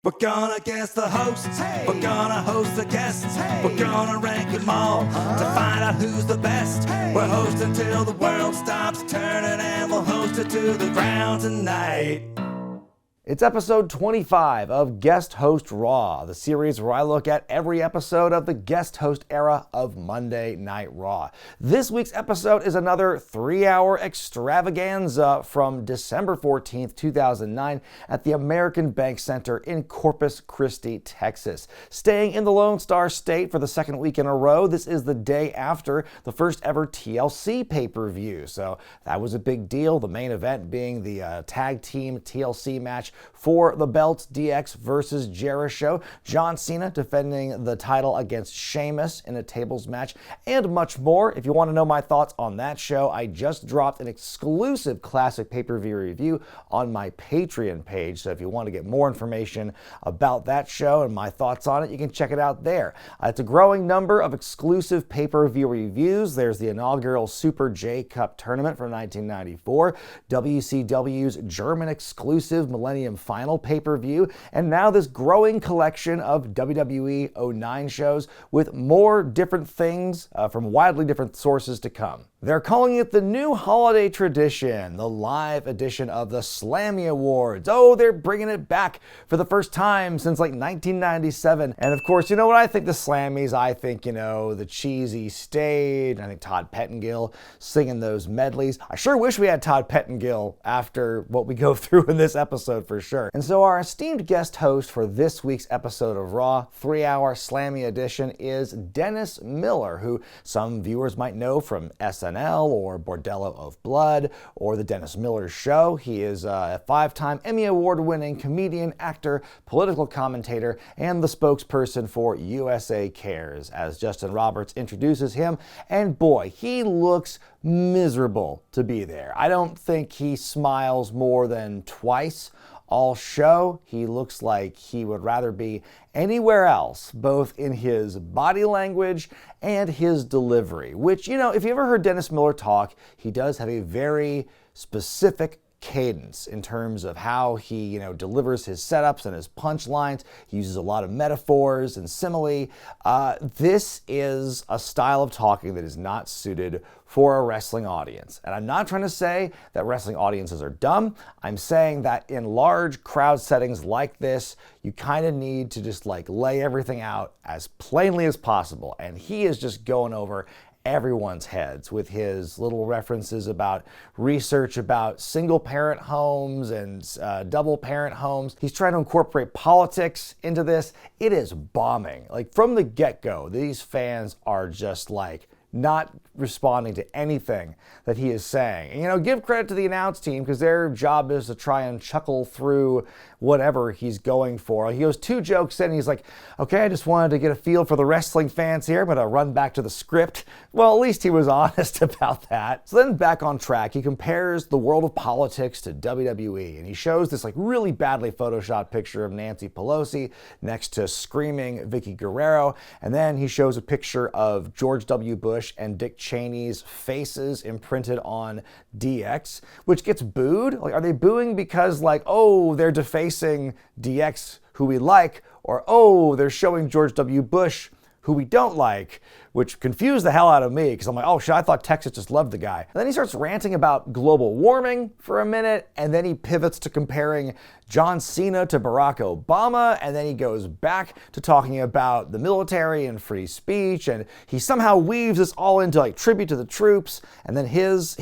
We're gonna guess the hosts, hey. We're gonna host the guests, hey. We're gonna rank them all to find out who's the best. Hey. We're hosting till the world stops turning, and we'll host it to the ground tonight. It's episode 25 of Guest Host Raw, the series where I look at every episode of the guest host era of Monday Night Raw. This week's episode is another 3-hour extravaganza from December 14th, 2009 at the American Bank Center in Corpus Christi, Texas. Staying in the Lone Star State for the second week in a row, this is the day after the first ever TLC pay-per-view, so that was a big deal, the main event being the tag team TLC match for the belts, DX versus Jerishow, John Cena defending the title against Sheamus in a tables match, and much more. If you want to know my thoughts on that show, I just dropped an exclusive classic pay-per-view review on my Patreon page, so if you want to get more information about that show and my thoughts on it, you can check it out there. It's a growing number of exclusive pay-per-view reviews. There's the inaugural Super J Cup tournament from 1994, WCW's German exclusive Millennium Final pay-per-view, and now this growing collection of WWE 09 shows with more different things from widely different sources to come. They're calling it the new holiday tradition, the live edition of the SLAMMY Awards. Oh, they're bringing it back for the first time since like 1997. And of course, you know what I think the Slammys? I think, the cheesy stage. I think Todd Pettengill singing those medleys. I sure wish we had Todd Pettengill after what we go through in this episode for sure. And so our esteemed guest host for this week's episode of Raw, 3-hour SLAMMY edition, is Dennis Miller, who some viewers might know from SNL or Bordello of Blood or The Dennis Miller Show. He is a 5-time Emmy Award-winning comedian, actor, political commentator, and the spokesperson for USA Cares, as Justin Roberts introduces him. And boy, he looks miserable to be there. I don't think he smiles more than twice all show. He looks like he would rather be anywhere else, both in his body language and his delivery, which, if you ever heard Dennis Miller talk, he does have a very specific cadence in terms of how he, delivers his setups and his punchlines. He uses a lot of metaphors and simile. This is a style of talking that is not suited for a wrestling audience. And I'm not trying to say that wrestling audiences are dumb. I'm saying that in large crowd settings like this, you kind of need to just lay everything out as plainly as possible. And he is just going over everyone's heads with his little references about research about single-parent homes and double-parent homes. He's trying to incorporate politics into this. It is bombing. From the get-go, these fans are just not responding to anything that he is saying. And, give credit to the announce team because their job is to try and chuckle through whatever he's going for. He goes 2 jokes in and he's like, okay, I just wanted to get a feel for the wrestling fans here, but I'll run back to the script. Well, at least he was honest about that. So then back on track, he compares the world of politics to WWE, and he shows this really badly photoshopped picture of Nancy Pelosi next to screaming Vicky Guerrero, and then he shows a picture of George W. Bush and Dick Cheney's faces imprinted on DX, which gets booed. Are they booing because they're defacing DX, who we like, or they're showing George W. Bush, who we don't like, which confused the hell out of me because I'm like, oh shit, I thought Texas just loved the guy. And then he starts ranting about global warming for a minute, and then he pivots to comparing John Cena to Barack Obama, and then he goes back to talking about the military and free speech, and he somehow weaves this all into tribute to the troops, and then his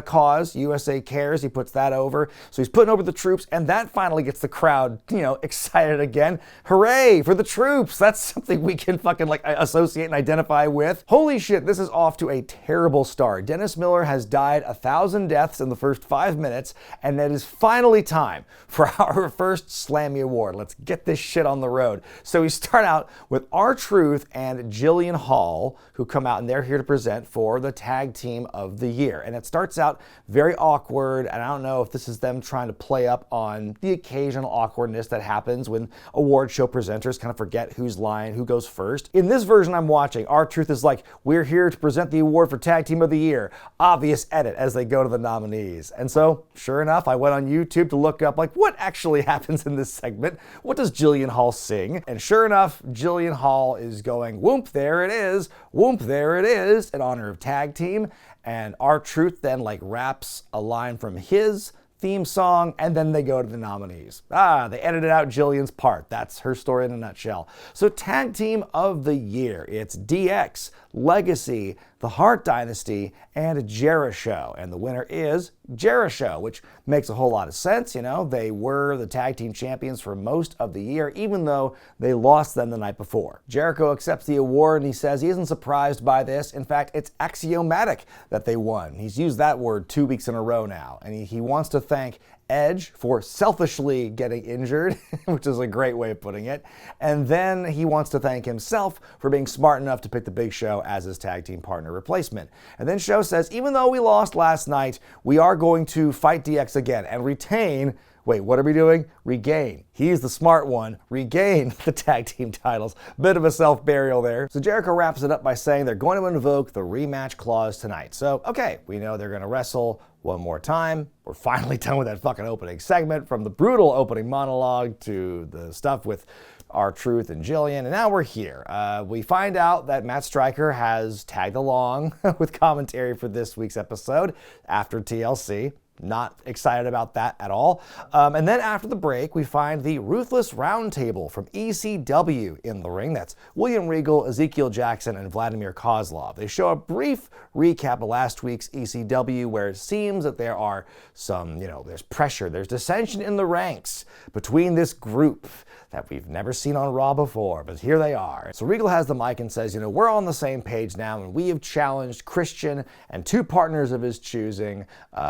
cause, USA Cares, he puts that over. So he's putting over the troops, and that finally gets the crowd, excited again. Hooray for the troops! That's something we can fucking associate and identify with. Holy shit, this is off to a terrible start. Dennis Miller has died 1,000 deaths in the first 5 minutes, and it is finally time for our first SLAMMY Award. Let's get this shit on the road. So we start out with R-Truth and Jillian Hall, who come out, and they're here to present for the Tag Team of the Year. And it starts out very awkward, and I don't know if this is them trying to play up on the occasional awkwardness that happens when award show presenters kind of forget whose line, who goes first. In this version I'm watching, R-Truth R-Truth is like, we're here to present the award for Tag Team of the Year. Obvious edit as they go to the nominees. And so, sure enough, I went on YouTube to look up, like, what actually happens in this segment? What does Jillian Hall sing? And sure enough, Jillian Hall is going, whoop, there it is, whoop, there it is, in honor of Tag Team. And R-Truth then, like, raps a line from his theme song, and then they go to the nominees. They edited out Jillian's part. That's her story in a nutshell. So Tag Team of the Year, it's DX, Legacy, The Hart Dynasty, and Jerishow. And the winner is Jerishow, which makes a whole lot of sense. You know, they were the tag team champions for most of the year, even though they lost them the night before. Jericho accepts the award and he says he isn't surprised by this. In fact, it's axiomatic that they won. He's used that word 2 weeks in a row now. And he wants to thank Edge for selfishly getting injured, which is a great way of putting it. And then he wants to thank himself for being smart enough to pick the Big Show as his tag team partner replacement. And then Show says, even though we lost last night, we are going to fight DX again and retain. Wait, what are we doing? Regain. He's the smart one. Regain the tag team titles. Bit of a self-burial there. So Jericho wraps it up by saying they're going to invoke the rematch clause tonight. So, okay, we know they're going to wrestle one more time. We're finally done with that fucking opening segment, from the brutal opening monologue to the stuff with R-Truth and Jillian, and now we're here. We find out that Matt Stryker has tagged along with commentary for this week's episode after TLC. Not excited about that at all. And then after the break, we find the Ruthless Roundtable from ECW in the ring. That's William Regal, Ezekiel Jackson, and Vladimir Kozlov. They show a brief recap of last week's ECW, where it seems that there are some, there's pressure, there's dissension in the ranks between this group that we've never seen on Raw before, but here they are. So Regal has the mic and says, we're on the same page now, and we have challenged Christian and 2 partners of his choosing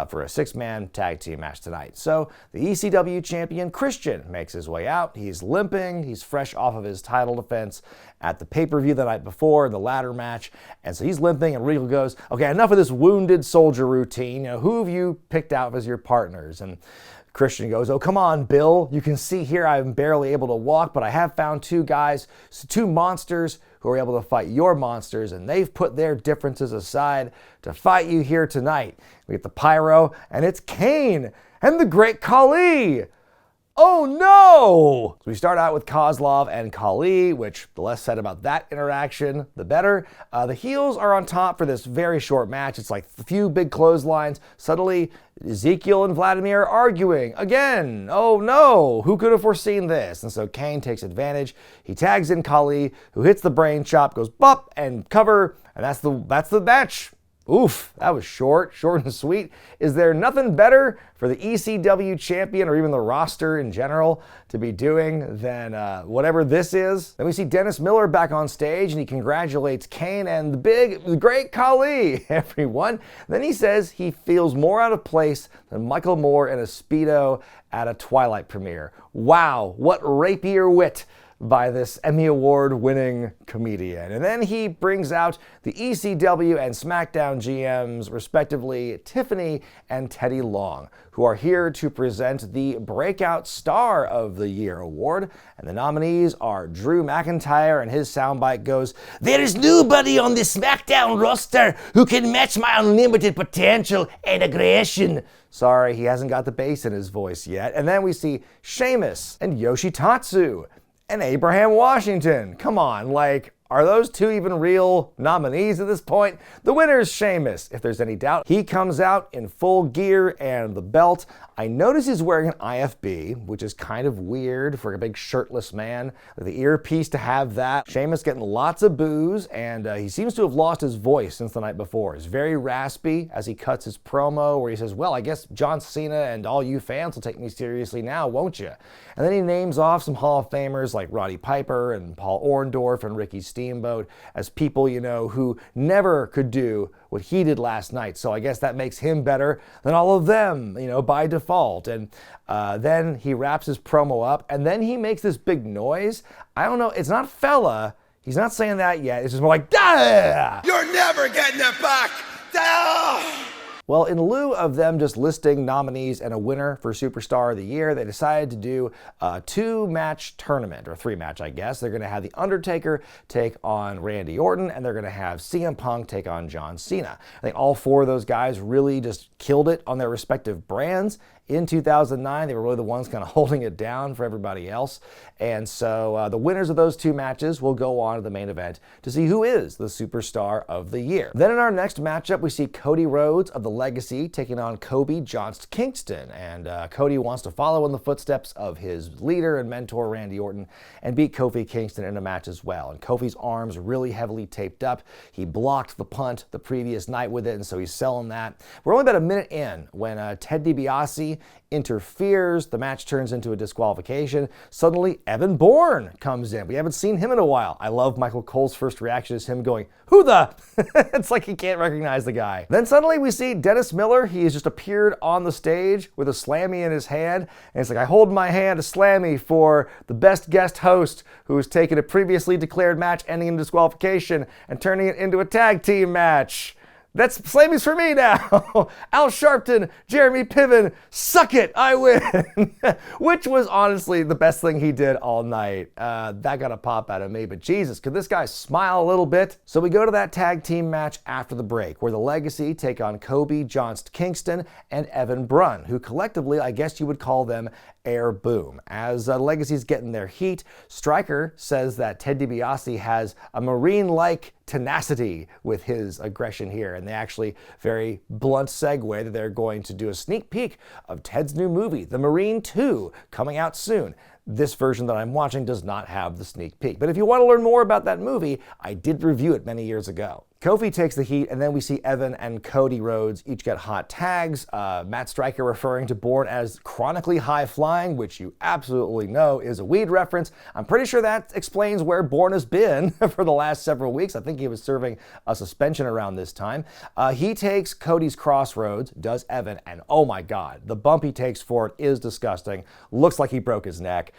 for a 6-man tag team match tonight. So the ECW champion Christian makes his way out. He's limping. He's fresh off of his title defense at the pay-per-view the night before, the ladder match. And so he's limping, and Regal goes, okay, enough of this wounded soldier routine. Who have you picked out as your partners? And Christian goes, oh, come on, Bill. You can see here I'm barely able to walk, but I have found 2 guys, 2 monsters who are able to fight your monsters, and they've put their differences aside to fight you here tonight. We get the pyro, and it's Kane and the Great Khali. Oh no! So we start out with Kozlov and Khali, which the less said about that interaction, the better. The heels are on top for this very short match. It's like a few big clotheslines. Suddenly, Ezekiel and Vladimir are arguing again. Oh no! Who could have foreseen this? And so Kane takes advantage. He tags in Khali, who hits the brain chop, goes bop and cover, and that's the match. Oof, that was short and sweet. Is there nothing better for the ECW champion, or even the roster in general, to be doing than whatever this is? Then we see Dennis Miller back on stage, and he congratulates Kane and the great Khali, everyone. Then he says he feels more out of place than Michael Moore in a Speedo at a Twilight premiere. Wow, what rapier wit by this Emmy Award-winning comedian. And then he brings out the ECW and SmackDown GMs, respectively, Tiffany and Teddy Long, who are here to present the Breakout Star of the Year award. And the nominees are Drew McIntyre, and his soundbite goes, "There is nobody on the SmackDown roster who can match my unlimited potential and aggression." Sorry, he hasn't got the bass in his voice yet. And then we see Sheamus and Yoshitatsu and Abraham Washington. Come on, are those 2 even real nominees at this point? The winner is Sheamus, if there's any doubt. He comes out in full gear and the belt. I notice he's wearing an IFB, which is kind of weird for a big shirtless man. The earpiece to have that. Sheamus getting lots of boos, and he seems to have lost his voice since the night before. He's very raspy as he cuts his promo, where he says, well, I guess John Cena and all you fans will take me seriously now, won't you? And then he names off some Hall of Famers like Roddy Piper and Paul Orndorff and Ricky Steamboat as people, who never could do what he did last night. So I guess that makes him better than all of them, by default. And then he wraps his promo up, and then he makes this big noise. I don't know, it's not fella. He's not saying that yet. It's just more like, "Dah!" You're never getting it back. Well, in lieu of them just listing nominees and a winner for Superstar of the Year, they decided to do a 2-match tournament, or 3-match, I guess. They're going to have The Undertaker take on Randy Orton, and they're going to have CM Punk take on John Cena. I think all 4 of those guys really just killed it on their respective brands. In 2009, they were really the ones kind of holding it down for everybody else. And so the winners of those 2 matches will go on to the main event to see who is the Superstar of the Year. Then in our next matchup, we see Cody Rhodes of the Legacy taking on Kofi Johnston Kingston. And Cody wants to follow in the footsteps of his leader and mentor, Randy Orton, and beat Kofi Kingston in a match as well. And Kofi's arms really heavily taped up. He blocked the punt the previous night with it, and so he's selling that. We're only about a minute in when Ted DiBiase interferes. The match turns into a disqualification. Suddenly, Evan Bourne comes in. We haven't seen him in a while. I love Michael Cole's first reaction is him going, "Who the?" It's like he can't recognize the guy. Then suddenly we see Dennis Miller. He has just appeared on the stage with a Slammy in his hand. And it's like, I hold in my hand a Slammy for the best guest host who has taken a previously declared match ending in disqualification and turning it into a tag team match. That's Slammys for me now. Al Sharpton, Jeremy Piven, suck it, I win. Which was honestly the best thing he did all night. That got a pop out of me, but Jesus, could this guy smile a little bit? So we go to that tag team match after the break, where the Legacy take on Kofi Johnston Kingston and Evan Brunn, who collectively, I guess you would call them Air Boom. As Legacy's getting their heat, Stryker says that Ted DiBiase has a Marine-like tenacity with his aggression here, and they actually very blunt segue that they're going to do a sneak peek of Ted's new movie, The Marine 2, coming out soon. This version that I'm watching does not have the sneak peek. But if you want to learn more about that movie, I did review it many years ago. Kofi takes the heat, and then we see Evan and Cody Rhodes each get hot tags. Matt Stryker referring to Bourne as chronically high flying, which you absolutely know is a weed reference. I'm pretty sure that explains where Bourne has been for the last several weeks. I think he was serving a suspension around this time. He takes Cody's crossroads, does Evan, and oh my God, the bump he takes for it is disgusting. Looks like he broke his neck.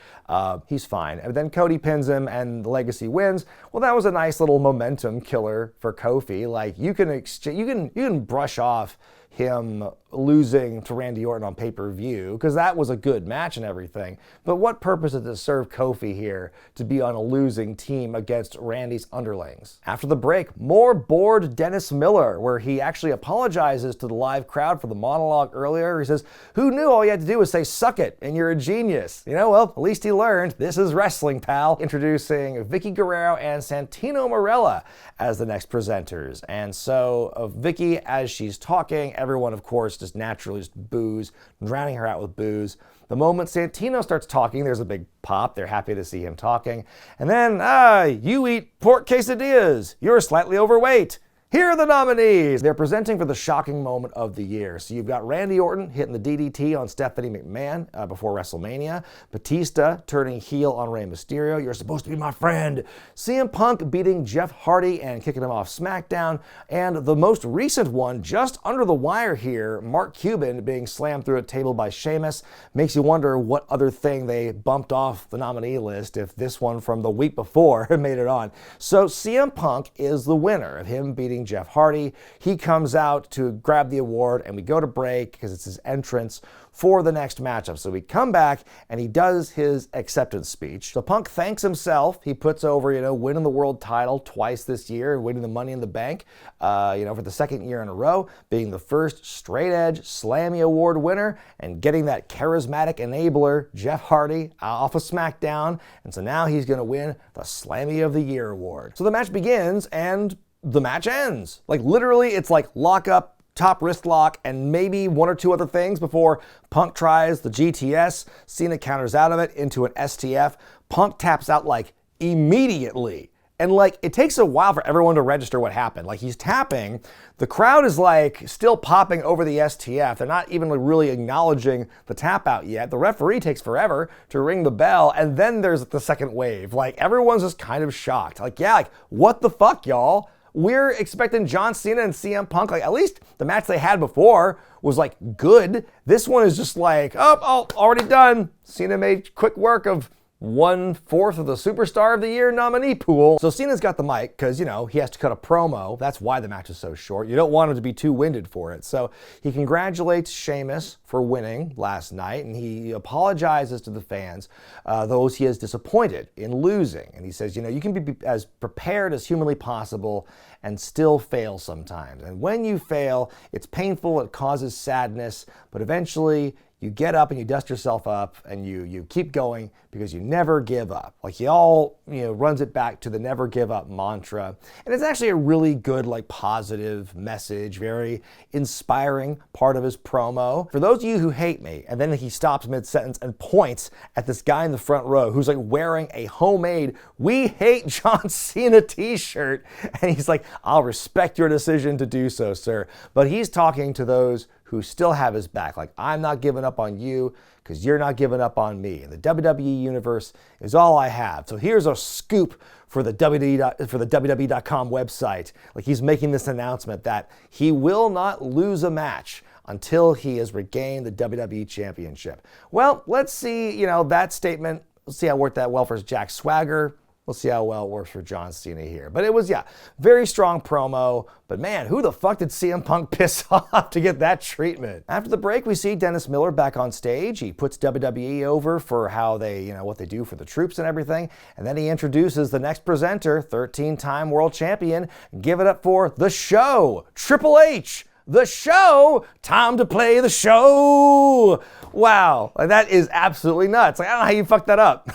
He's fine. And then Cody pins him, and the Legacy wins. Well, that was a nice little momentum killer for Kofi. Like you can brush off him losing to Randy Orton on pay-per-view, because that was a good match and everything. But what purpose did it serve Kofi here to be on a losing team against Randy's underlings? After the break, more bored Dennis Miller, where he actually apologizes to the live crowd for the monologue earlier. He says, "Who knew all you had to do was say, 'suck it,' and you're a genius?" You know, well, at least he learned. This is wrestling, pal. Introducing Vicky Guerrero and Santino Marella as the next presenters. And so Vicky, as she's talking, everyone, of course, just naturally just boos, drowning her out with boos. The moment Santino starts talking, there's a big pop. They're happy to see him talking. And then, you eat pork quesadillas. You're slightly overweight. Here are the nominees. They're presenting for the shocking moment of the year. So you've got Randy Orton hitting the DDT on Stephanie McMahon before WrestleMania. Batista turning heel on Rey Mysterio. You're supposed to be my friend. CM Punk beating Jeff Hardy and kicking him off SmackDown. And the most recent one, just under the wire here, Mark Cuban being slammed through a table by Sheamus. Makes you wonder what other thing they bumped off the nominee list if this one from the week before made it on. So CM Punk is the winner of him beating Jeff Hardy. He comes out to grab the award, and we go to break because it's his entrance for the next matchup. So we come back, and he does his acceptance speech. So Punk thanks himself. He puts over, winning the world title twice this year and winning the Money in the Bank, for the second year in a row, being the first straight-edge Slammy Award winner and getting that charismatic enabler, Jeff Hardy, off of SmackDown. And so now he's going to win the Slammy of the Year award. So the match begins, and the match ends. Like literally, it's like lock up, top wrist lock, and maybe one or two other things before Punk tries the GTS. Cena counters out of it into an STF. Punk taps out like immediately. And like, it takes a while for everyone to register what happened. Like he's tapping, the crowd is like still popping over the STF. They're not even really acknowledging the tap out yet. The referee takes forever to ring the bell, and then there's the second wave. Like everyone's just kind of shocked. Like, yeah, like what the fuck, y'all? We're expecting John Cena and CM Punk, like at least the match they had before was like good. This one is just like, oh, already done. Cena made quick work of 1/4 of the Superstar of the Year nominee pool. So Cena's got the mic because, you know, he has to cut a promo. That's why the match is so short. You don't want him to be too winded for it. So he congratulates Sheamus for winning last night, and he apologizes to the fans, those he has disappointed in losing. And he says, you know, you can be as prepared as humanly possible and still fail sometimes. And when you fail, it's painful, it causes sadness, but eventually you get up and you dust yourself up and you keep going because you never give up. Like he all, you know, runs it back to the never give up mantra. And it's actually a really good, like, positive message, very inspiring part of his promo. For those of you who hate me, and then he stops mid-sentence and points at this guy in the front row who's like wearing a homemade "We Hate John Cena" t-shirt. And he's like, I'll respect your decision to do so, sir. But he's talking to those who still have his back. Like, I'm not giving up on you because you're not giving up on me. And the WWE Universe is all I have. So here's a scoop for the WWE.com website. Like, he's making this announcement that he will not lose a match until he has regained the WWE Championship. Well, let's see, you know, that statement. Let's see how it worked that well for Jack Swagger. We'll see how well it works for John Cena here. But it was, yeah, very strong promo. But man, who the fuck did CM Punk piss off to get that treatment? After the break, we see Dennis Miller back on stage. He puts WWE over for how they, you know, what they do for the troops and everything. And then he introduces the next presenter, 13-time world champion. Give it up for The Show, Triple H. The Show, time to play the show. Wow, like, that is absolutely nuts. Like, I don't know how you fucked that up.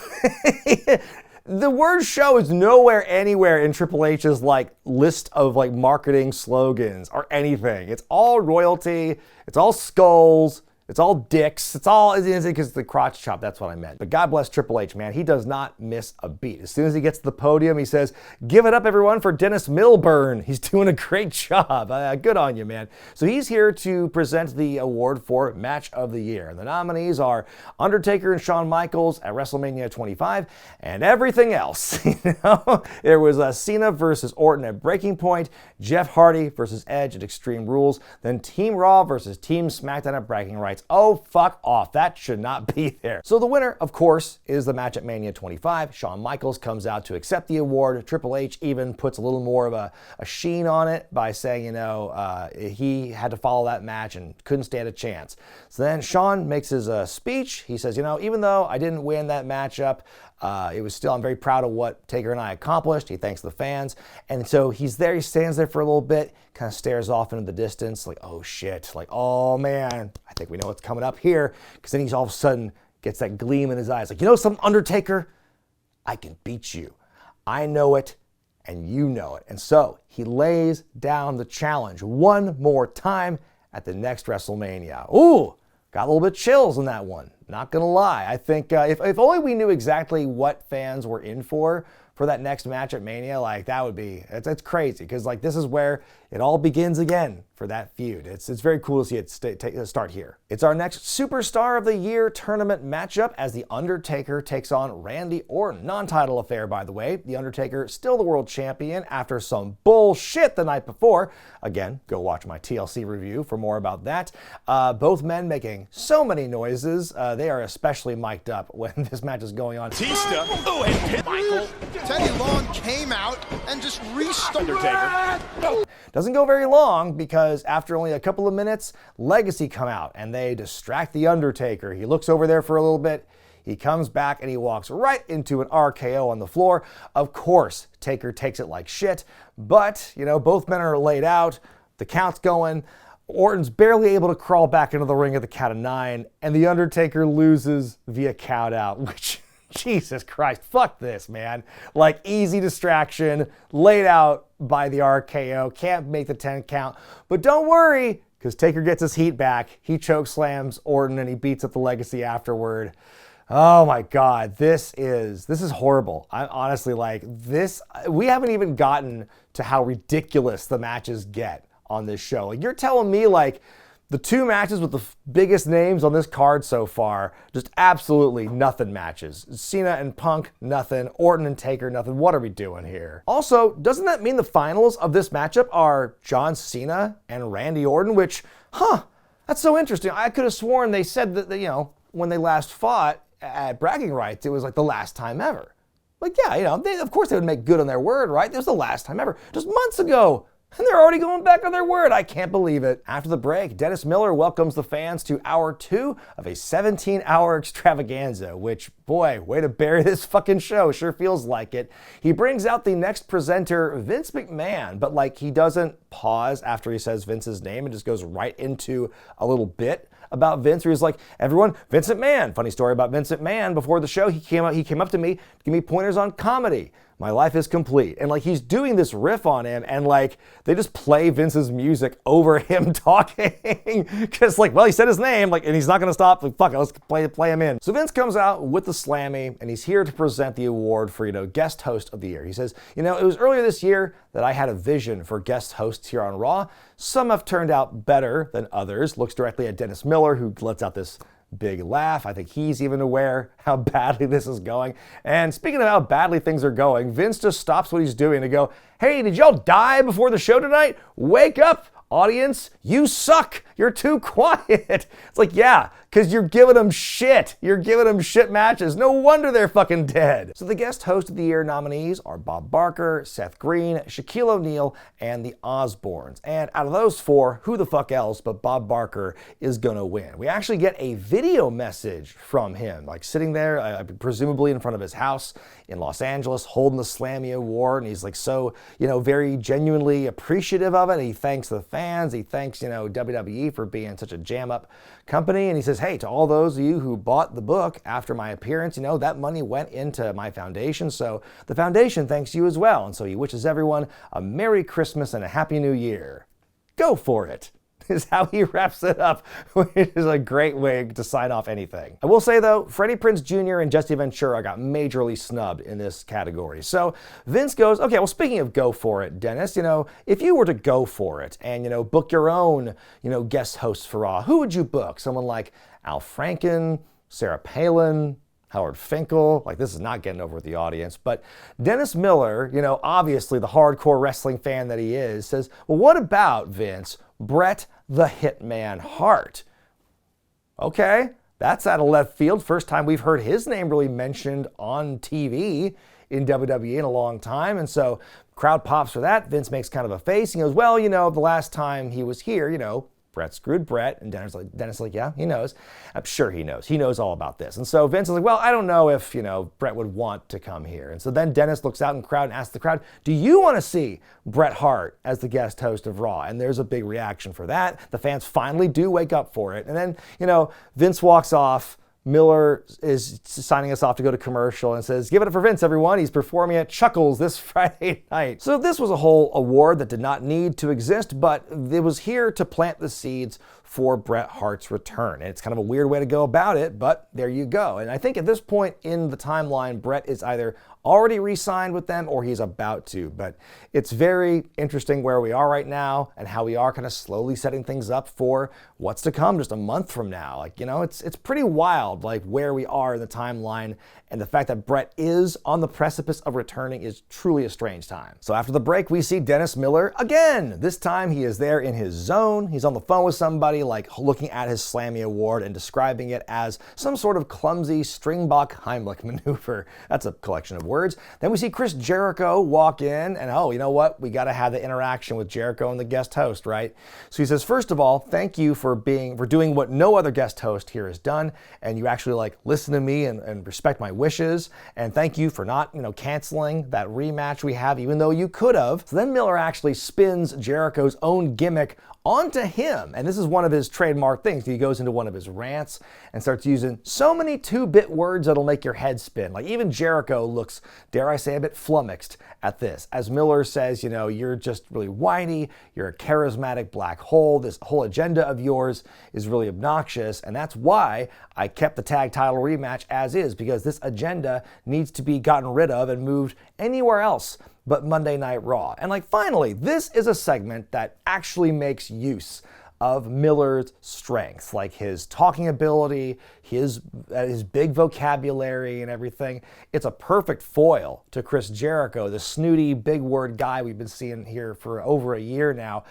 The word show is nowhere anywhere in Triple H's like list of like marketing slogans or anything. It's all royalty, it's all skulls, it's all dicks, it's all, because the crotch chop, that's what I meant. But God bless Triple H, man. He does not miss a beat. As soon as he gets to the podium, he says, give it up, everyone, for Dennis Milburn. He's doing a great job. Good on you, man. So he's here to present the award for Match of the Year. The nominees are Undertaker and Shawn Michaels at WrestleMania 25 and everything else. You know? There was Cena versus Orton at Breaking Point, Jeff Hardy versus Edge at Extreme Rules, then Team Raw versus Team SmackDown at Bragging Rights. Oh, fuck off. That should not be there. So the winner, of course, is the match at Mania 25. Shawn Michaels comes out to accept the award. Triple H even puts a little more of a sheen on it by saying, you know, he had to follow that match and couldn't stand a chance. So then Shawn makes his speech. He says, you know, even though I didn't win that matchup, it was still, I'm very proud of what Taker and I accomplished. He thanks the fans. And so he's there, he stands there for a little bit, kind of stares off into the distance, like, oh shit, like, oh man, I think we know what's coming up here. Because then he's all of a sudden gets that gleam in his eyes, like, you know something, Undertaker? I can beat you. I know it, and you know it. And so he lays down the challenge one more time at the next WrestleMania. Ooh, got a little bit chills on that one. Not gonna lie. I think if only we knew exactly what fans were in for that next match at Mania, like, that would be, it's crazy. Because like, this is where it all begins again for that feud. It's very cool to see it start here. It's our next Superstar of the Year tournament matchup as The Undertaker takes on Randy Orton. Non-title affair, by the way. The Undertaker still the world champion after some bullshit the night before. Again, go watch my TLC review for more about that. Both men making so many noises. They are especially mic'd up when this match is going on. Batista, oh, and Michael. Teddy Long came out and just restarted. Undertaker. Doesn't go very long because after only a couple of minutes, Legacy come out and they distract The Undertaker. He looks over there for a little bit. He comes back and he walks right into an RKO on the floor. Of course, Taker takes it like shit, but, you know, both men are laid out. The count's going. Orton's barely able to crawl back into the ring at the count of 9, and The Undertaker loses via count out, which, Jesus Christ, fuck this, man. Like, easy distraction, laid out by the RKO, can't make the 10 count. But don't worry, because Taker gets his heat back. He chokeslams Orton and he beats up the Legacy afterward. Oh my God, this is horrible. I honestly, like, this, we haven't even gotten to how ridiculous the matches get on this show. Like, you're telling me, like, the two matches with the biggest names on this card so far, just absolutely nothing matches. Cena and Punk, nothing. Orton and Taker, nothing. What are we doing here? Also, doesn't that mean the finals of this matchup are John Cena and Randy Orton, which, that's so interesting. I could have sworn they said that, you know, when they last fought, at bragging rights, it was like the last time ever. Like, yeah, of course they would make good on their word, right? It was the last time ever, just months ago. And they're already going back on their word. I can't believe it. After the break, Dennis Miller welcomes the fans to hour 2 of a 17-hour extravaganza, which, boy, way to bury this fucking show. Sure feels like it. He brings out the next presenter, Vince McMahon, but like he doesn't pause after he says Vince's name and just goes right into a little bit about Vince, where he's like, everyone, Vince McMahon. Funny story about Vince McMahon. Before the show, he came up to me to give me pointers on comedy. My life is complete. And like he's doing this riff on him, and like they just play Vince's music over him talking. Because like, well, he said his name, like, and he's not gonna stop. Like, fuck it, let's play him in. So Vince comes out with the Slammy, and he's here to present the award for, guest host of the year. He says, it was earlier this year that I had a vision for guest hosts here on Raw. Some have turned out better than others. Looks directly at Dennis Miller, who lets out this big laugh. I think he's even aware how badly this is going. And speaking of how badly things are going, Vince just stops what he's doing to go, hey, did y'all die before the show tonight? Wake up, audience. You suck. You're too quiet. It's like, yeah, because you're giving them shit. You're giving them shit matches. No wonder they're fucking dead. So the guest host of the year nominees are Bob Barker, Seth Green, Shaquille O'Neal, and the Osbournes. And out of those 4, who the fuck else but Bob Barker is gonna win? We actually get a video message from him, like sitting there, presumably in front of his house in Los Angeles, holding the Slammy Award, and he's like so, very genuinely appreciative of it. He thanks the fans. He thanks, WWE for being such a jam-up company, and he says, hey, to all those of you who bought the book after my appearance, that money went into my foundation, so the foundation thanks you as well. And so he wishes everyone a Merry Christmas and a Happy New Year. Go for it, is how he wraps it up, which is a great way to sign off anything. I will say though, Freddie Prinze Jr. and Jesse Ventura got majorly snubbed in this category. So Vince goes, okay, well, speaking of go for it, Dennis, if you were to go for it and, book your own, guest host for Raw, who would you book? Someone like Al Franken, Sarah Palin, Howard Finkel. Like, this is not getting over with the audience. But Dennis Miller, obviously the hardcore wrestling fan that he is, says, well, what about, Vince, Bret the Hitman Hart? Okay, that's out of left field. First time we've heard his name really mentioned on TV in WWE in a long time. And so crowd pops for that. Vince makes kind of a face. He goes, well, the last time he was here, Bret screwed Bret. And Dennis is like, yeah, he knows. I'm sure he knows. He knows all about this. And so Vince is like, well, I don't know if, Bret would want to come here. And so then Dennis looks out in the crowd and asks the crowd, do you want to see Bret Hart as the guest host of Raw? And there's a big reaction for that. The fans finally do wake up for it. And then, Vince walks off. Miller is signing us off to go to commercial and says, give it up for Vince, everyone. He's performing at Chuckles this Friday night. So this was a whole award that did not need to exist, but it was here to plant the seeds for Bret Hart's return. And it's kind of a weird way to go about it, but there you go. And I think at this point in the timeline, Bret is either already re-signed with them or he's about to. But it's very interesting where we are right now and how we are kind of slowly setting things up for what's to come just a month from now. Like, it's pretty wild, like where we are in the timeline, and the fact that Bret is on the precipice of returning is truly a strange time. So after the break, we see Dennis Miller again. This time he is there in his zone. He's on the phone with somebody, like looking at his Slammy Award and describing it as some sort of clumsy Stringbach Heimlich maneuver. That's a collection of words. Then we see Chris Jericho walk in, and oh, you know what? We got to have the interaction with Jericho and the guest host, right? So he says, first of all, thank you for doing what no other guest host here has done, and you actually listen to me and respect my wishes, and thank you for not, canceling that rematch we have, even though you could have. So then Miller actually spins Jericho's own gimmick onto him, and this is one of his trademark things. He goes into one of his rants and starts using so many 2-bit words that'll make your head spin. Like, even Jericho looks, dare I say, a bit flummoxed at this, as Miller says, you're just really whiny, you're a charismatic black hole, this whole agenda of yours is really obnoxious, and that's why I kept the tag title rematch as is, because this agenda needs to be gotten rid of and moved anywhere else but Monday Night Raw. And finally, this is a segment that actually makes use of Miller's strengths, like his talking ability, his big vocabulary and everything. It's a perfect foil to Chris Jericho, the snooty, big word guy we've been seeing here for over a year now.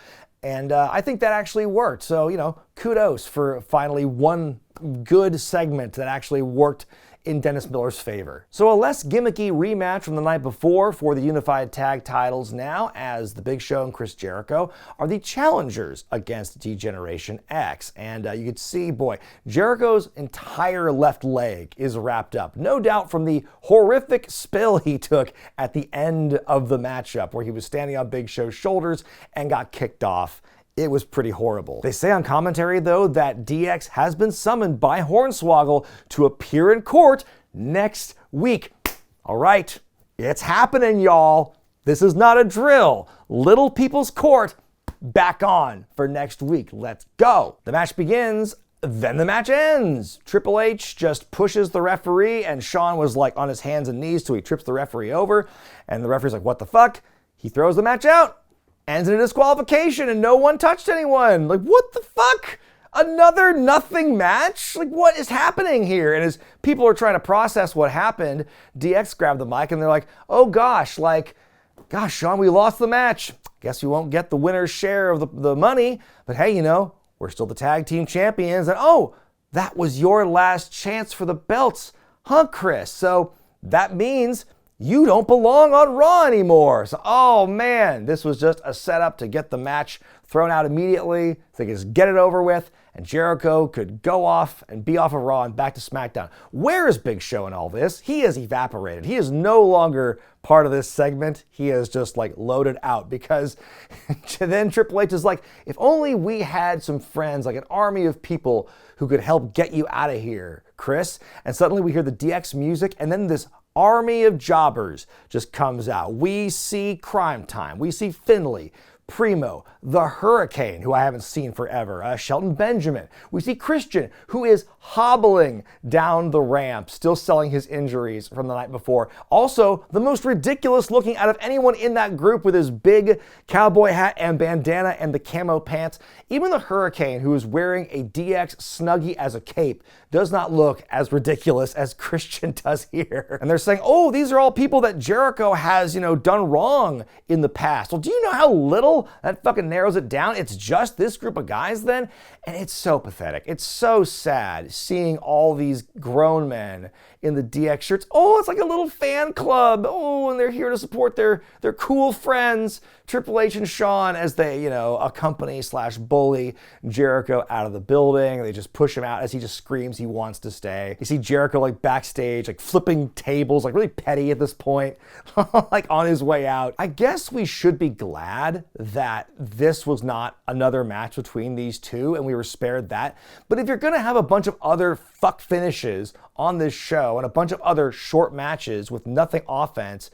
And I think that actually worked. So, kudos for finally one good segment that actually worked in Dennis Miller's favor. So a less gimmicky rematch from the night before for the unified tag titles now, as the Big Show and Chris Jericho are the challengers against D-Generation X. And you could see, boy, Jericho's entire left leg is wrapped up. No doubt from the horrific spill he took at the end of the matchup where he was standing on Big Show's shoulders and got kicked off. It was pretty horrible. They say on commentary, though, that DX has been summoned by Hornswoggle to appear in court next week. All right, it's happening, y'all. This is not a drill. Little People's Court back on for next week. Let's go. The match begins, then the match ends. Triple H just pushes the referee, and Shawn was like on his hands and knees till he trips the referee over, and the referee's like, what the fuck? He throws the match out. Ends in a disqualification and no one touched anyone. Like, what the fuck? Another nothing match? Like, what is happening here? And as people are trying to process what happened, DX grabbed the mic and they're like, oh gosh, Shawn, we lost the match. Guess we won't get the winner's share of the money. But hey, you know, we're still the tag team champions. And oh, that was your last chance for the belts, huh, Chris? So that means you don't belong on Raw anymore. So, oh man, this was just a setup to get the match thrown out immediately so they could just get it over with and Jericho could go off and be off of Raw and back to SmackDown. Where is Big Show in all this? He has evaporated. He is no longer part of this segment. He is just like loaded out because then Triple H is like, if only we had some friends, like an army of people who could help get you out of here, Chris. And suddenly we hear the DX music and then this army of jobbers just comes out. We see Crime Time. We see Finlay, Primo, the Hurricane, who I haven't seen forever, Shelton Benjamin. We see Christian, who is hobbling down the ramp, still selling his injuries from the night before. Also, the most ridiculous looking out of anyone in that group with his big cowboy hat and bandana and the camo pants. Even the Hurricane, who is wearing a DX Snuggie as a cape, does not look as ridiculous as Christian does here. And they're saying, oh, these are all people that Jericho has, done wrong in the past. Well, do you know how little that fucking narrows it down? It's just this group of guys then? And it's so pathetic. It's so sad seeing all these grown men in the DX shirts. Oh, it's like a little fan club. Oh, and they're here to support their cool friends, Triple H and Shawn, as they, accompany/bully Jericho out of the building. They just push him out as he just screams he wants to stay. You see Jericho like backstage, like flipping tables, like really petty at this point, like on his way out. I guess we should be glad that this was not another match between these two and we were spared that. But if you're gonna have a bunch of other fuck finishes on this show and a bunch of other short matches with nothing offense,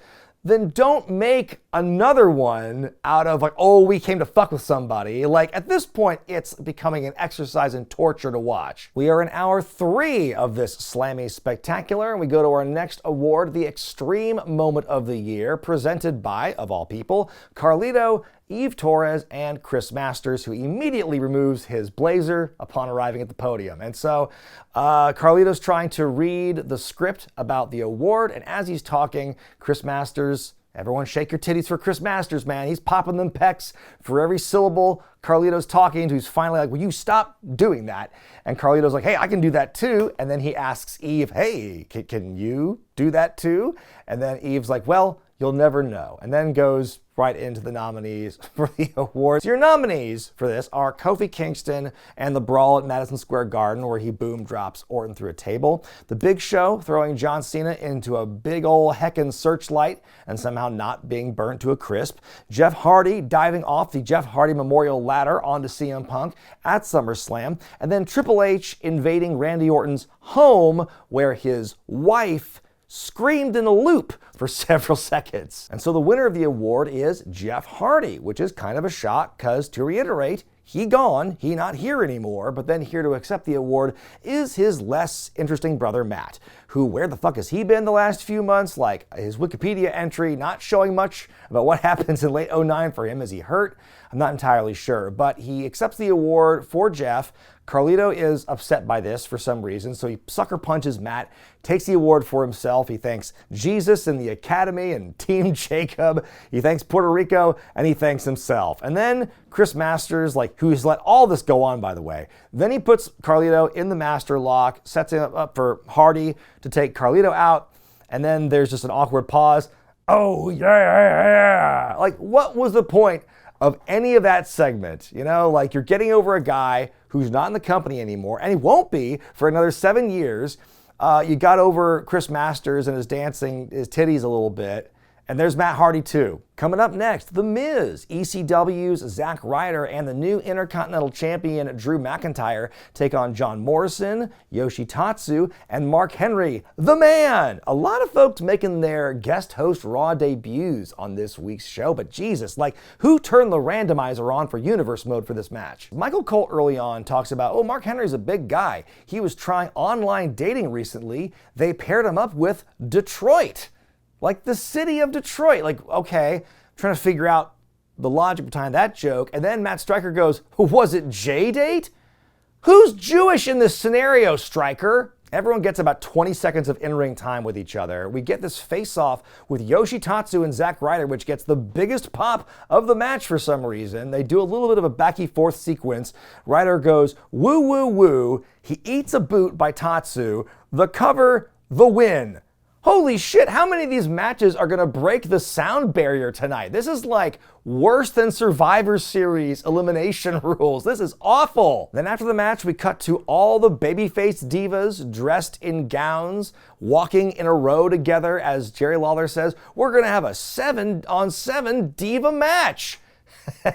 then don't make another one out of like, oh, we came to fuck with somebody. Like at this point, it's becoming an exercise in torture to watch. We are in hour 3 of this Slammy Spectacular, and we go to our next award, the Extreme Moment of the Year, presented by, of all people, Carlito, Eve Torres, and Chris Masters, who immediately removes his blazer upon arriving at the podium. And so Carlito's trying to read the script about the award, and as he's talking, Chris Masters, everyone shake your titties for Chris Masters, man. He's popping them pecs for every syllable Carlito's talking, who's finally like, will you stop doing that? And Carlito's like, hey, I can do that too. And then he asks Eve, hey, can you do that too? And then Eve's like, well, you'll never know. And then goes right into the nominees for the awards. Your nominees for this are Kofi Kingston and the brawl at Madison Square Garden where he boom drops Orton through a table. The Big Show throwing John Cena into a big ol' heckin' searchlight and somehow not being burnt to a crisp. Jeff Hardy diving off the Jeff Hardy Memorial Ladder onto CM Punk at SummerSlam. And then Triple H invading Randy Orton's home where his wife screamed in a loop for several seconds. And so the winner of the award is Jeff Hardy, which is kind of a shock because, to reiterate, he gone, he not here anymore, but then here to accept the award is his less interesting brother Matt, who, where the fuck has he been the last few months? Like, his Wikipedia entry not showing much about what happens in late 09 for him. Is he hurt? I'm not entirely sure, but he accepts the award for Jeff. Carlito is upset by this for some reason, so he sucker punches Matt, takes the award for himself. He thanks Jesus and the Academy and Team Jacob. He thanks Puerto Rico, and he thanks himself. And then Chris Masters, who's let all this go on, by the way, then he puts Carlito in the master lock, sets him up for Hardy to take Carlito out, and then there's just an awkward pause. Oh, yeah. What was the point of any of that segment? You're getting over a guy who's not in the company anymore, and he won't be for another 7 years. You got over Chris Masters and his dancing, his titties a little bit. And there's Matt Hardy too. Coming up next, The Miz, ECW's Zack Ryder, and the new Intercontinental Champion Drew McIntyre take on John Morrison, Yoshitatsu, and Mark Henry, the Man. A lot of folks making their guest host Raw debuts on this week's show, but Jesus, who turned the randomizer on for Universe Mode for this match? Michael Cole early on talks about, Mark Henry's a big guy. He was trying online dating recently. They paired him up with Detroit. The city of Detroit. Okay, trying to figure out the logic behind that joke. And then Matt Striker goes, was it J-Date? Who's Jewish in this scenario, Striker? Everyone gets about 20 seconds of in-ring time with each other. We get this face-off with Yoshitatsu and Zack Ryder, which gets the biggest pop of the match for some reason. They do a little bit of a back-and-forth sequence. Ryder goes, woo, woo, woo. He eats a boot by Tatsu. The cover, the win. Holy shit, how many of these matches are gonna break the sound barrier tonight? This is worse than Survivor Series elimination rules. This is awful. Then after the match, we cut to all the babyface divas dressed in gowns, walking in a row together. As Jerry Lawler says, we're gonna have a 7-on-7 diva match.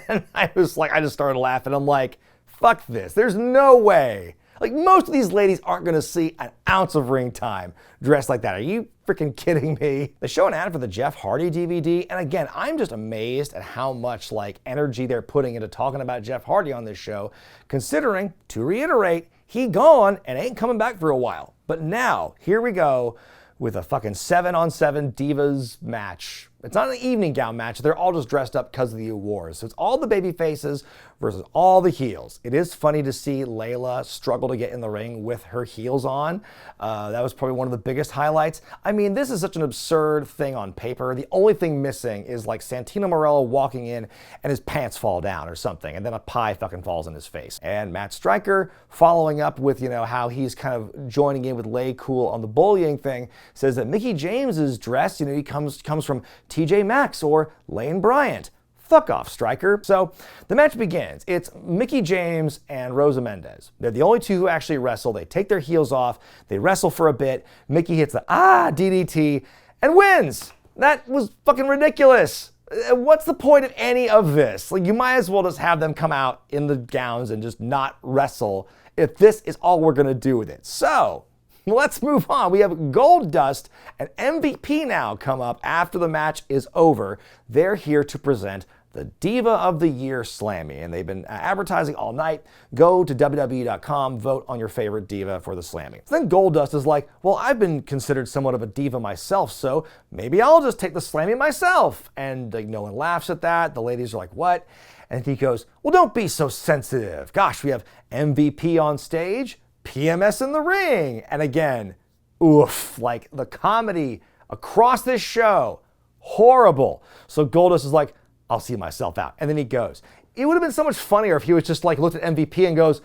And I just started laughing. I'm like, fuck this, there's no way. Most of these ladies aren't gonna see an ounce of ring time dressed like that. Are you freaking kidding me? They show an ad for the Jeff Hardy DVD, and again, I'm just amazed at how much energy they're putting into talking about Jeff Hardy on this show, considering, to reiterate, he gone and ain't coming back for a while. But now, here we go with a fucking 7-on-7 divas match. It's not an evening gown match. They're all just dressed up because of the awards. So it's all the baby faces versus all the heels. It is funny to see Layla struggle to get in the ring with her heels on. That was probably one of the biggest highlights. I mean, this is such an absurd thing on paper. The only thing missing is Santino Marella walking in and his pants fall down or something, and then a pie fucking falls in his face. And Matt Striker, following up with, how he's kind of joining in with Lay Cool on the bullying thing, says that Mickie James is dressed, he comes from TJ Maxx or Lane Bryant. Fuck off, Striker. So the match begins. It's Mickie James and Rosa Mendez. They're the only two who actually wrestle. They take their heels off. They wrestle for a bit. Mickie hits the DDT and wins. That was fucking ridiculous. What's the point of any of this? You might as well just have them come out in the gowns and just not wrestle if this is all we're gonna do with it. So let's move on. We have Goldust and MVP now come up after the match is over. They're here to present the Diva of the Year Slammy, and they've been advertising all night. Go to WWE.com, vote on your favorite diva for the Slammy. So then Goldust is like, well, I've been considered somewhat of a diva myself, so maybe I'll just take the Slammy myself. And no one laughs at that. The ladies are like, what? And he goes, well, don't be so sensitive. Gosh, we have MVP on stage, PMS in the ring. And again, oof, the comedy across this show, horrible. So Goldust is like, I'll see myself out. And then he goes. It would have been so much funnier if he was just looked at MVP and goes,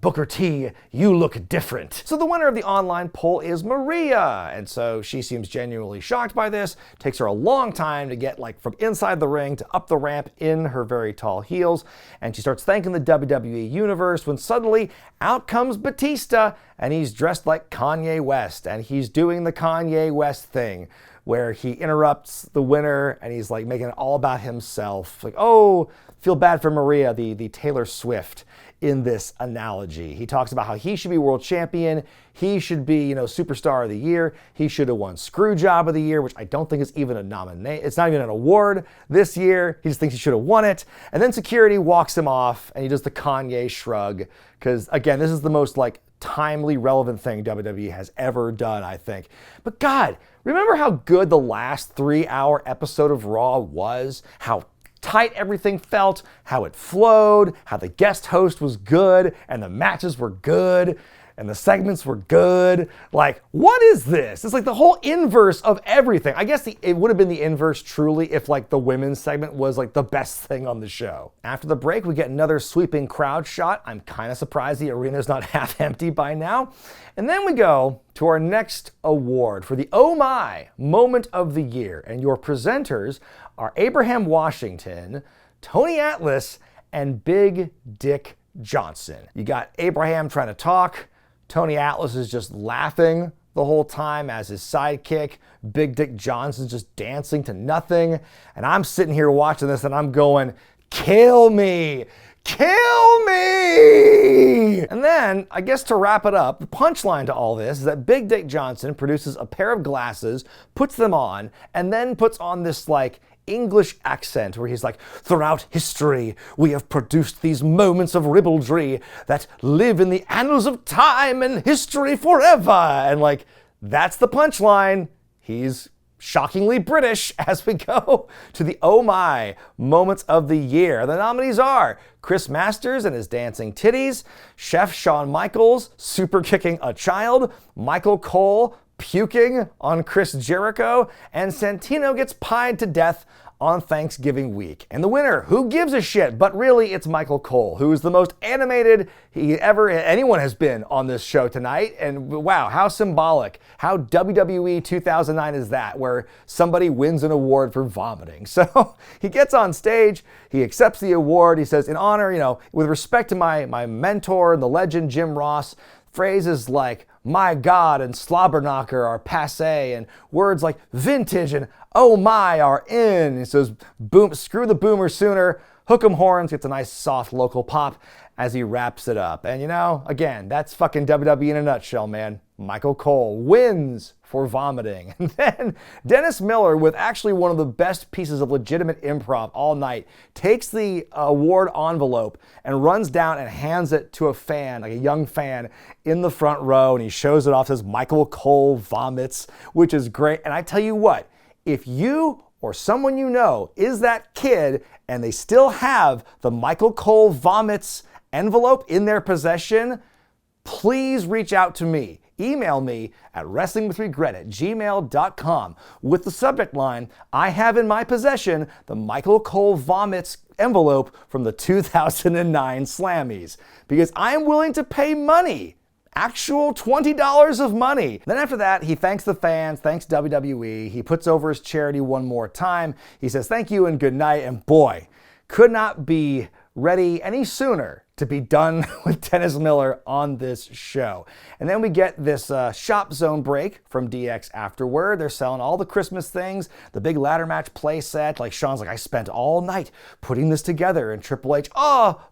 Booker T, you look different. So the winner of the online poll is Maria. And so she seems genuinely shocked by this. Takes her a long time to get from inside the ring to up the ramp in her very tall heels. And she starts thanking the WWE Universe when suddenly out comes Batista and he's dressed like Kanye West. And he's doing the Kanye West thing where he interrupts the winner and he's making it all about himself. Oh, feel bad for Maria, the Taylor Swift in this analogy. He talks about how he should be world champion, he should be, superstar of the year, he should have won Screwjob of the year, which I don't think is even a nomination. It's not even an award this year. He just thinks he should have won it. And then security walks him off and he does the Kanye shrug. Because again, this is the most timely, relevant thing WWE has ever done, I think. But God, remember how good the last 3-hour episode of Raw was? How tight everything felt, how it flowed, how the guest host was good, and the matches were good, and the segments were good. Like, what is this? It's like the whole inverse of everything. I guess it would have been the inverse truly if like the women's segment was like the best thing on the show. After the break, we get another sweeping crowd shot. I'm kind of surprised the arena's not half empty by now. And then we go to our next award for the Oh My Moment of the Year. And your presenters are Abraham Washington, Tony Atlas, and Big Dick Johnson. You got Abraham trying to talk. Tony Atlas is just laughing the whole time as his sidekick. Big Dick Johnson's just dancing to nothing. And I'm sitting here watching this and I'm going, kill me! Kill me! And then, I guess to wrap it up, the punchline to all this is that Big Dick Johnson produces a pair of glasses, puts them on, and then puts on this like English accent where he's like, throughout history, we have produced these moments of ribaldry that live in the annals of time and history forever. And like, that's the punchline. He's shockingly British as we go to the Oh My Moments of the Year. The nominees are Chris Masters and his dancing titties, Chef Shawn Michaels super kicking a child, Michael Cole puking on Chris Jericho, and Santino gets pied to death on Thanksgiving week. And the winner, who gives a shit? But really, it's Michael Cole, who is the most animated anyone has been on this show tonight. And wow, how symbolic. How WWE 2009 is that, where somebody wins an award for vomiting. So he gets on stage, he accepts the award, he says, in honor, with respect to my mentor, the legend Jim Ross, phrases like, my God and slobberknocker are passe, and words like vintage and oh my are in. He says, boom, screw the boomer sooner, hook 'em horns, gets a nice soft local pop as he wraps it up. And again, that's fucking WWE in a nutshell, man. Michael Cole wins for vomiting. And then Dennis Miller, with actually one of the best pieces of legitimate improv all night, takes the award envelope and runs down and hands it to a fan, like a young fan, in the front row. And he shows it off, says Michael Cole vomits, which is great. And I tell you what, if you or someone you know is that kid and they still have the Michael Cole vomits envelope in their possession, please reach out to me. Email me at wrestlingwithregret@gmail.com with the subject line, I have in my possession the Michael Cole vomits envelope from the 2009 Slammys, because I am willing to pay money. Actual $20 of money. Then after that, he thanks the fans, thanks WWE. He puts over his charity one more time. He says thank you and good night. And boy, could not be ready any sooner to be done with Dennis Miller on this show. And then we get this Shop Zone break from DX afterward. They're selling all the Christmas things, the big ladder match play set. Like Shawn's like, I spent all night putting this together. And Triple H,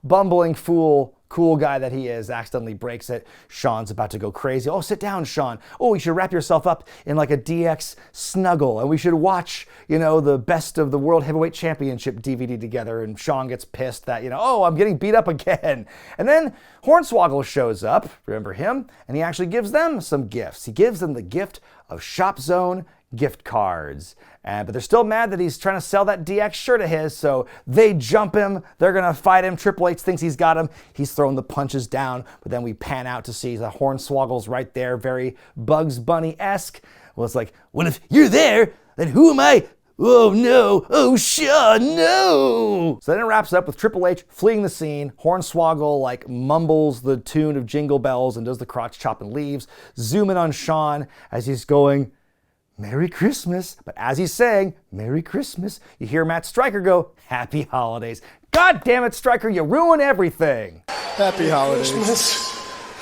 bumbling fool, cool guy that he is, accidentally breaks it. Shawn's about to go crazy. Oh, sit down, Shawn. Oh, you should wrap yourself up in like a DX snuggle. And we should watch, the best of the World Heavyweight Championship DVD together. And Shawn gets pissed that, I'm getting beat up again. And then Hornswoggle shows up, remember him? And he actually gives them some gifts. He gives them the gift of Shop Zone gift cards. But they're still mad that he's trying to sell that DX shirt of his, so they jump him. They're going to fight him. Triple H thinks he's got him. He's throwing the punches down, but then we pan out to see the Hornswoggle's right there, very Bugs Bunny-esque. Well, it's like, well, if you're there, then who am I? Oh no, oh Shawn, no! So then it wraps up with Triple H fleeing the scene. Hornswoggle mumbles the tune of Jingle Bells and does the crotch chop and leaves. Zoom in on Shawn as he's going, Merry Christmas. But as he's saying, Merry Christmas, you hear Matt Stryker go, Happy Holidays. God damn it, Stryker, you ruin everything. Happy holidays. Christmas.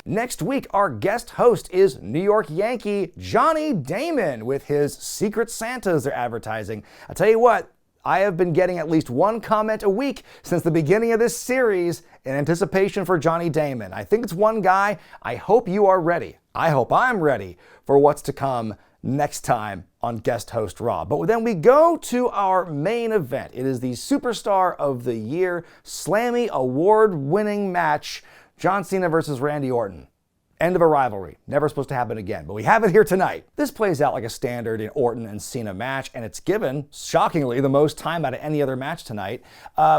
Next week, our guest host is New York Yankee Johnny Damon with his Secret Santas they're advertising. I tell you what, I have been getting at least one comment a week since the beginning of this series in anticipation for Johnny Damon. I think it's one guy. I hope you are ready. I hope I'm ready for what's to come next time on Guest Host Raw. But then we go to our main event. It is the Superstar of the Year Slammy Award winning match, John Cena versus Randy Orton. End of a rivalry. Never supposed to happen again, but we have it here tonight. This plays out like a standard in Orton and Cena match, and it's given, shockingly, the most time out of any other match tonight.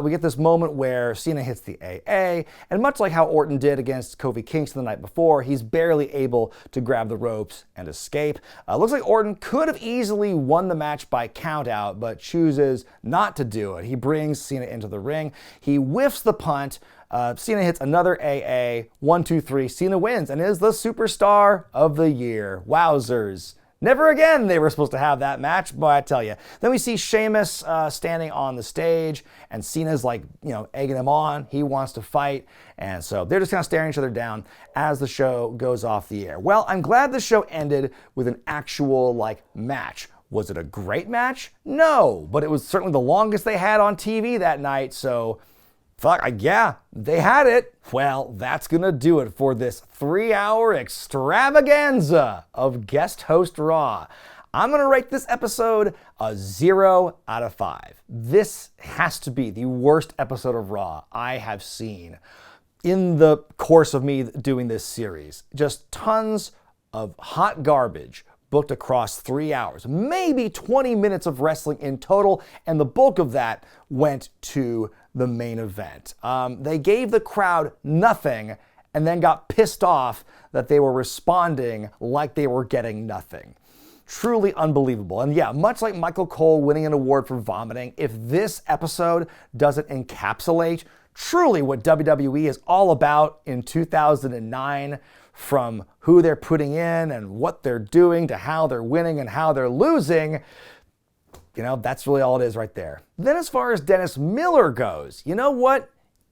We get this moment where Cena hits the AA, and much like how Orton did against Kofi Kingston the night before, he's barely able to grab the ropes and escape. Looks like Orton could have easily won the match by countout, but chooses not to do it. He brings Cena into the ring. He whiffs the punt. Cena hits another AA, 1, 2, 3. Cena wins and is the superstar of the year. Wowzers. Never again they were supposed to have that match, but I tell you. Then we see Sheamus standing on the stage, and Cena's like, egging him on. He wants to fight, and so they're just kind of staring each other down as the show goes off the air. Well, I'm glad the show ended with an actual, match. Was it a great match? No, but it was certainly the longest they had on TV that night, so yeah, they had it. Well, that's gonna do it for this 3-hour extravaganza of Guest Host Raw. I'm gonna rate this episode a 0 out of 5. This has to be the worst episode of Raw I have seen in the course of me doing this series. Just tons of hot garbage booked across 3 hours, maybe 20 minutes of wrestling in total, and the bulk of that went to the main event. They gave the crowd nothing and then got pissed off that they were responding like they were getting nothing. Truly unbelievable. And yeah, much like Michael Cole winning an award for vomiting, if this episode doesn't encapsulate truly what WWE is all about in 2009, from who they're putting in and what they're doing to how they're winning and how they're losing, that's really all it is right there. Then as far as Dennis Miller goes, you know what?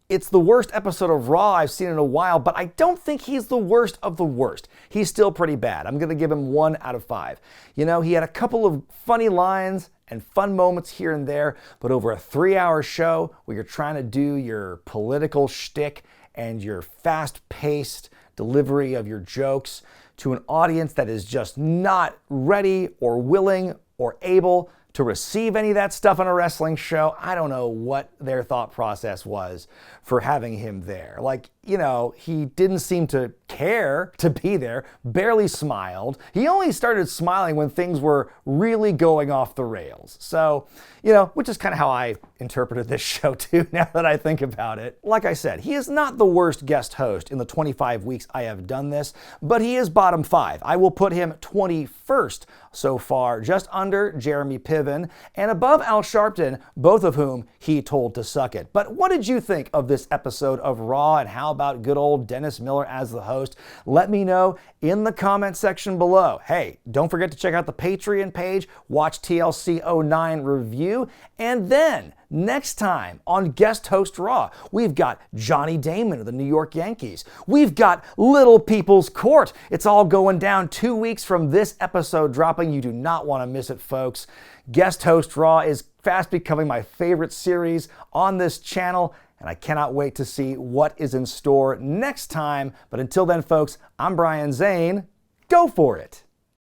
It's the worst episode of Raw I've seen in a while, but I don't think he's the worst of the worst. He's still pretty bad. I'm going to give him 1 out of 5. He had a couple of funny lines and fun moments here and there, but over a 3-hour show where you're trying to do your political shtick and your fast-paced delivery of your jokes to an audience that is just not ready or willing or able to receive any of that stuff on a wrestling show. I don't know what their thought process was for having him there. He didn't seem to care to be there, barely smiled. He only started smiling when things were really going off the rails. So, which is kind of how I interpreted this show too, now that I think about it. Like I said, he is not the worst guest host in the 25 weeks I have done this, but he is bottom 5. I will put him 21st so far, just under Jeremy Piven and above Al Sharpton, both of whom he told to suck it. But what did you think of this episode of Raw, and how about good old Dennis Miller as the host? Let me know in the comment section below. Hey, don't forget to check out the Patreon page, watch TLC 09 review, and then next time on Guest Host Raw, we've got Johnny Damon of the New York Yankees. We've got Little People's Court. It's all going down 2 weeks from this episode dropping. You do not want to miss it, folks. Guest Host Raw is fast becoming my favorite series on this channel, and I cannot wait to see what is in store next time. But until then, folks, I'm Brian Zane. Go for it.